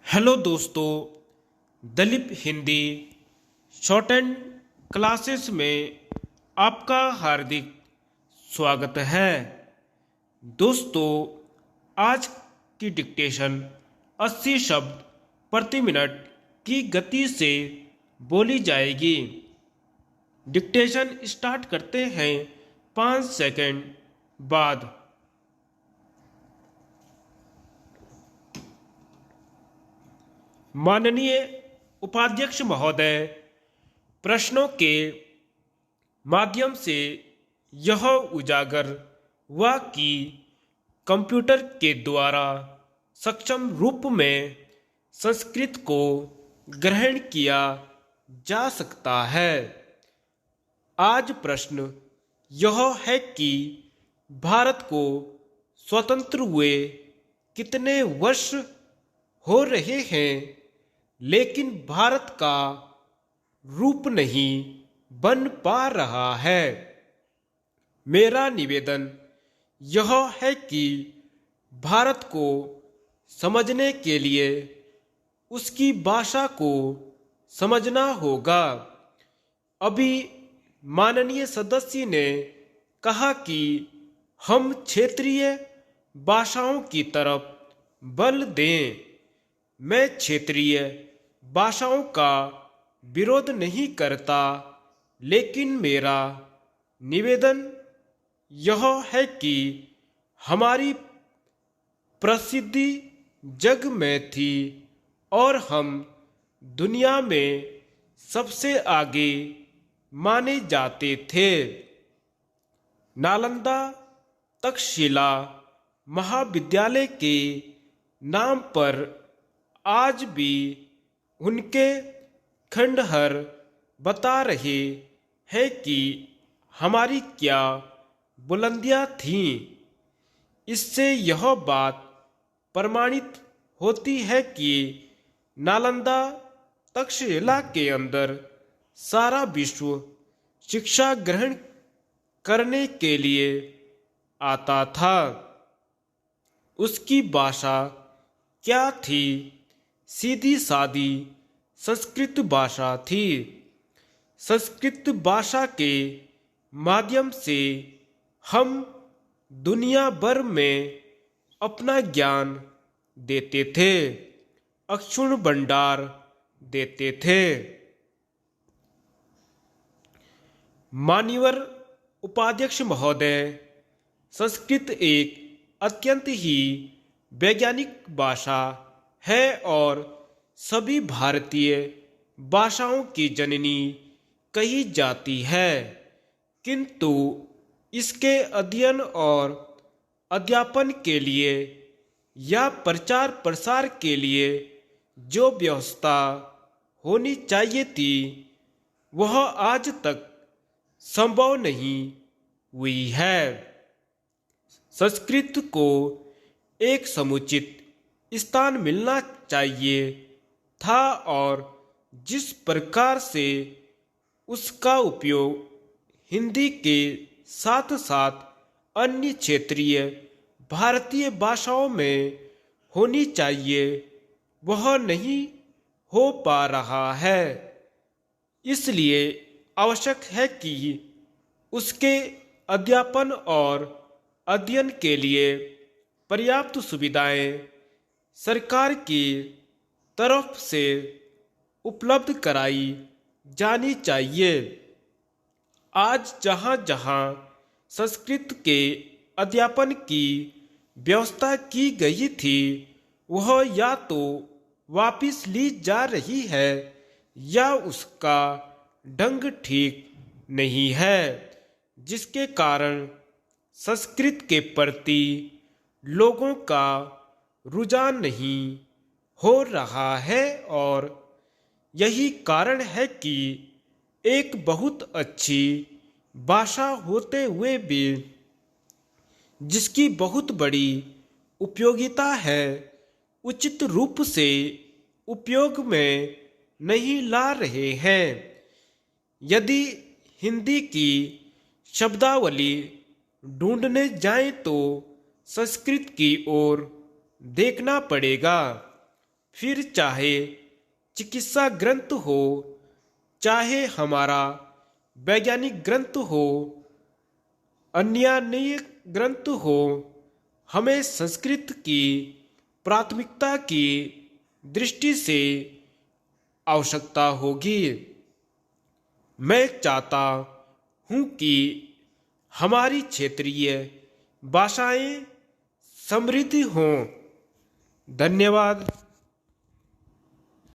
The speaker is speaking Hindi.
हेलो दोस्तों, Dalip Hindi short and classes में आपका हार्दिक स्वागत है। दोस्तों, आज की डिक्टेशन 80 शब्द प्रति मिनट की गति से बोली जाएगी। डिक्टेशन स्टार्ट करते हैं 5 सेकंड बाद। माननीय उपाध्यक्ष महोदय, प्रश्नों के माध्यम से यह उजागर हुआ कि कंप्यूटर के द्वारा सक्षम रूप में संस्कृत को ग्रहण किया जा सकता है। आज प्रश्न यह है कि भारत को स्वतंत्र हुए कितने वर्ष हो रहे हैं, लेकिन भारत का रूप नहीं बन पा रहा है। मेरा निवेदन यह है कि भारत को समझने के लिए उसकी भाषा को समझना होगा। अभी माननीय सदस्य ने कहा कि हम क्षेत्रीय भाषाओं की तरफ बल दें। मैं क्षेत्रीय भाषाओं का विरोध नहीं करता, लेकिन मेरा निवेदन यह है कि हमारी प्रसिद्धि जग में थी और हम दुनिया में सबसे आगे माने जाते थे। नालंदा तक्षशिला महाविद्यालय के नाम पर आज भी उनके खंडहर बता रहे हैं कि हमारी क्या बुलंदियां थीं। इससे यह बात प्रमाणित होती है कि नालंदा तक्षशिला के अंदर सारा विश्व शिक्षा ग्रहण करने के लिए आता था। उसकी भाषा क्या थी? सीधी सादी संस्कृत भाषा थी। संस्कृत भाषा के माध्यम से हम दुनिया भर में अपना ज्ञान देते थे, अक्षुण भंडार देते थे। मान्यवर उपाध्यक्ष महोदय, संस्कृत एक अत्यंत ही वैज्ञानिक भाषा है और सभी भारतीय भाषाओं की जननी कही जाती है, किंतु इसके अध्ययन और अध्यापन के लिए या प्रचार प्रसार के लिए जो व्यवस्था होनी चाहिए थी, वह आज तक संभव नहीं हुई है। संस्कृत को एक समुचित स्थान मिलना चाहिए था और जिस प्रकार से उसका उपयोग हिंदी के साथ साथ अन्य क्षेत्रीय भारतीय भाषाओं में होनी चाहिए, वह नहीं हो पा रहा है। इसलिए आवश्यक है कि उसके अध्यापन और अध्ययन के लिए पर्याप्त सुविधाएं सरकार की तरफ से उपलब्ध कराई जानी चाहिए। आज जहां जहां संस्कृत के अध्यापन की व्यवस्था की गई थी, वह या तो वापस ली जा रही है या उसका ढंग ठीक नहीं है, जिसके कारण संस्कृत के प्रति लोगों का रुझान नहीं हो रहा है। और यही कारण है कि एक बहुत अच्छी भाषा होते हुए भी जिसकी बहुत बड़ी उपयोगिता है, उचित रूप से उपयोग में नहीं ला रहे हैं। यदि हिंदी की शब्दावली ढूंढने जाएं तो संस्कृत की ओर देखना पड़ेगा। फिर चाहे चिकित्सा ग्रंथ हो, चाहे हमारा वैज्ञानिक ग्रंथ हो, अन्य ग्रंथ हो, हमें संस्कृत की प्राथमिकता की दृष्टि से आवश्यकता होगी। मैं चाहता हूं कि हमारी क्षेत्रीय भाषाएं समृद्ध हों। धन्यवाद।